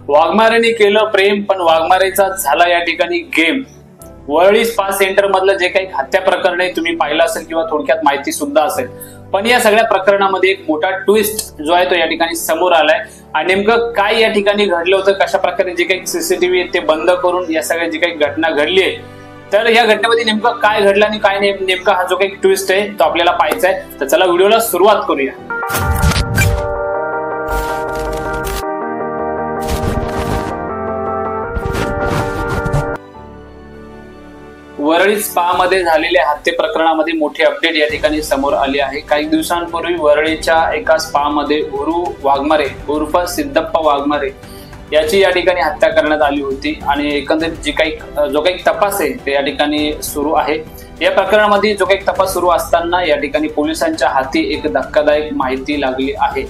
वाघमारेने केलं प्रेम पण वाघमारेचा झाला या ठिकाणी गेम। वरळी स्पा सेंटर मधलं जे काही हत्या प्रकरण आहे तुम्ही पाहिलं असेल किंवा थोडक्यात माहिती सुद्धा असेल, पण या सगळ्या प्रकरणामध्ये एक मोठा ट्विस्ट जो आहे तो या ठिकाणी समोर आलाय। आणि नेमकं काय या ठिकाणी घडलं होतं, कशा प्रकारे जे काही सीसीटीव्ही ते बंद करून या सगळ्या जी काही घटना घडली आहे, तर या घटनेमध्ये नेमकं काय घडलं आणि काय नेमका हा जो काही ट्विस्ट आहे तो आपल्याला पाहायचा आहे। तर चला व्हिडिओला सुरुवात करूया। वरळी स्पा मध्ये झालेल्या हत्ये प्रकरणामध्ये मोठी अपडेट या ठिकाणी समोर आली आहे। काही दिवसांपूर्वी वरळीच्या एका स्पा मध्ये गुरु वाघमारे उर्फ सिद्धप्पा वाघमारे याची या ठिकाणी हत्या करण्यात आली होती आणि एकंदरीत जो काही तपास आहे ते या ठिकाणी सुरू आहे। या प्रकरणामध्ये जो काही तपास सुरू असताना या ठिकाणी पोलिसांच्या हाती एक धक्कादायक माहिती लागली आहे।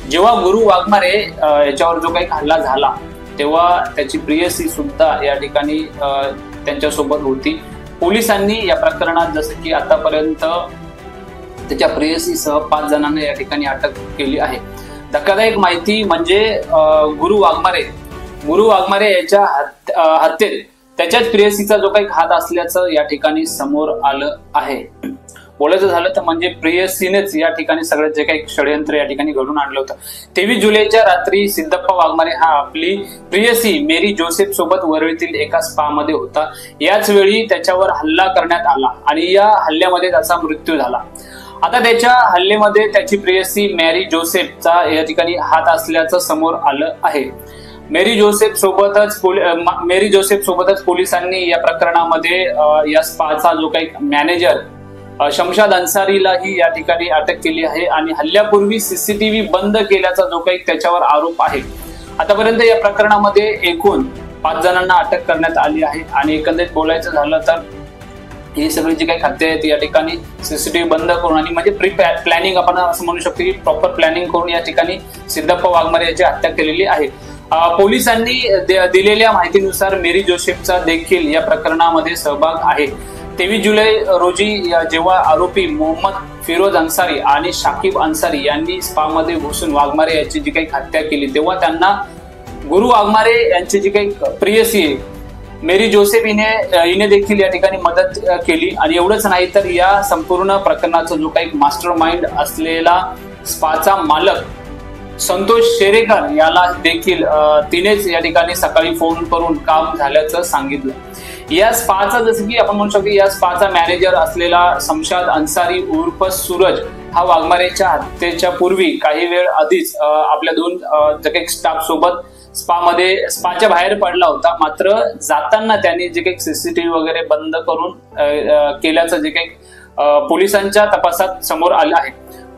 जेव्हा गुरु वाघमारे याच्यावर जो काही हल्ला झाला तेव्हा त्याची प्रियसी सुद्धा या ठिकाणी त्यांच्यासोबत होती। पोलिसांनी या प्रकरणात जसं की आतापर्यंत त्याच्या प्रेयसीसह 5 जणांना या ठिकाणी अटक केली आहे। धक्कादायक माहिती म्हणजे गुरु वाघमारे याच्या हत्येत त्याच्याच प्रेयसीचा जो काही हात असल्याचं या ठिकाणी समोर आलं आहे। बोलायचं झालं तर म्हणजे प्रेयसीनेच या ठिकाणी सगळं जे काही षडयंत्र या ठिकाणी घडून आणलं होतं। 23 जुलैच्या रात्री सिद्धप्पा वाघमारे हा आपली प्रेयसी मेरी जोसेफ सोबत वरळीतील एका स्पा मध्ये होता। याच वेळी त्याच्यावर हल्ला करण्यात आला आणि या हल्ल्यामध्ये त्याचा मृत्यू झाला। आता त्याच्या हल्ल्यामध्ये त्याची प्रेयसी मेरी जोसेफचा या ठिकाणी हात असल्याचं समोर आलं आहे। मेरी जोसेफ सोबतच पोलिसांनी या प्रकरणामध्ये या स्पाचा जो काही मॅनेजर शमशाद अन्सारीलाही या ठिकाणी अटक केली आहे आणि हल्ल्यापूर्वी सीसीटीव्ही बंद केल्याचा जो काही त्याच्यावर आरोप आहे। आतापर्यंत या प्रकरणामध्ये एकूण 5 जणांना अटक करण्यात आली आहे आणि एकंदरीत बोलायचं झालं तर ही सगळी जी काही हत्या आहेत या ठिकाणी सीसीटीव्ही बंद करून आणि म्हणजे प्री प्लॅनिंग आपण असं म्हणू शकतो की प्रॉपर प्लॅनिंग करून या ठिकाणी सिद्धप्पा वाघमारे याची हत्या केलेली आहे। पोलिसांनी दिलेल्या माहितीनुसार मेरी जोसेफचा देखील या प्रकरणामध्ये सहभाग आहे। 23 जुलै रोजी जेव्हा आरोपी मोहम्मद फिरोज अन्सारी आणि शाकिब अन्सारी यांनी स्पा मध्ये घुसून वाघमारे याची जी काही हत्या केली तेव्हा त्यांना गुरु वाघमारे यांची जी काही प्रेयसी आहे मेरी जोसेफ हिने देखील या ठिकाणी मदत केली। आणि एवढंच नाही तर या संपूर्ण प्रकरणाचा जो काही मास्टर माइंड असलेला स्पाचा मालक संतोष शेरेकर याला देखील तिनेच या ठिकाणी सकाळी फोन करून काम झाल्याचं सांगितलं। या स्पाचा जसं की आपण म्हणू शकतो या स्पाचा मॅनेजर असलेला शमशाद अन्सारी उर्फ सूरज हा वाघमारेच्या हत्येच्या पूर्वी काही वेळ आधीच आपल्या 2 जे काही स्टाफ सोबत स्पाच्या बाहेर पडला होता। मात्र जाताना त्यांनी जे काही सीसीटीव्ही वगैरे बंद करून केल्याचं जे काही पोलिसांच्या तपासात समोर आलं आहे।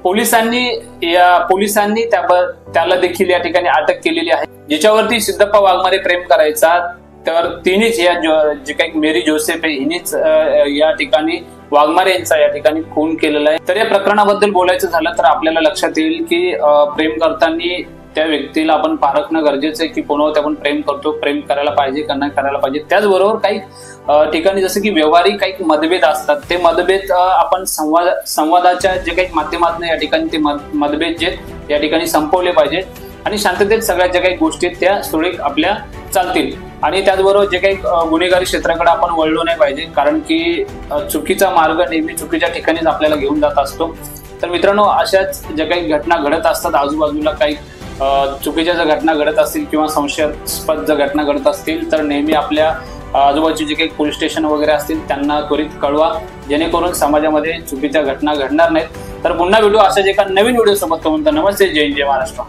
पोलिसांनी त्याला देखील या ठिकाणी अटक केलेली आहे। ज्याच्यावरती सिद्धप्पा वाघमारे प्रेम करायचा तर तिनेच या जे काही मेरी जोसेफ आहे हिनेच या ठिकाणी वाघमारे यांचा या ठिकाणी खून केलेला आहे। तर या प्रकरणाबद्दल बोलायचं झालं तर आपल्याला लक्षात येईल की प्रेम करताना त्या व्यक्तीला आपण पारखणं गरजेचं आहे की कोणावर आपण प्रेम करतो, प्रेम करायला पाहिजे का नाही करायला पाहिजे। त्याचबरोबर काही ठिकाणी जसं की व्यवहारिक काही मतभेद असतात ते मतभेद आपण संवादाच्या जे काही माध्यमातून या ठिकाणी ते मतभेद जे या ठिकाणी संपवले पाहिजे आणि शांततेत सगळ्या ज्या काही गोष्टी त्या सुरळीत आपल्या चालतील। आणि त्याचबरोबर जे काही गुन्हेगारी क्षेत्राकडे आपण वळलो नाही पाहिजे, कारण की चुकीचा मार्ग नेहमी चुकीच्या ठिकाणीच आपल्याला घेऊन जात असतो। तर मित्रांनो, अशाच ज्या काही घटना घडत असतात आजूबाजूला काही चुकीच्या ज्या घटना घडत असतील किंवा संशयास्पद ज्या घटना घडत असतील तर नेहमी आपल्या आजूबाजूचे जे काही पोलीस स्टेशन वगैरे असतील त्यांना त्वरित कळवा, जेणेकरून समाजामध्ये चुकीच्या घटना घडणार नाहीत। तर पुन्हा भेटू अशाच एका नवीन व्हिडिओ सोबत। नमस्ते, जय हिंद, जय महाराष्ट्र।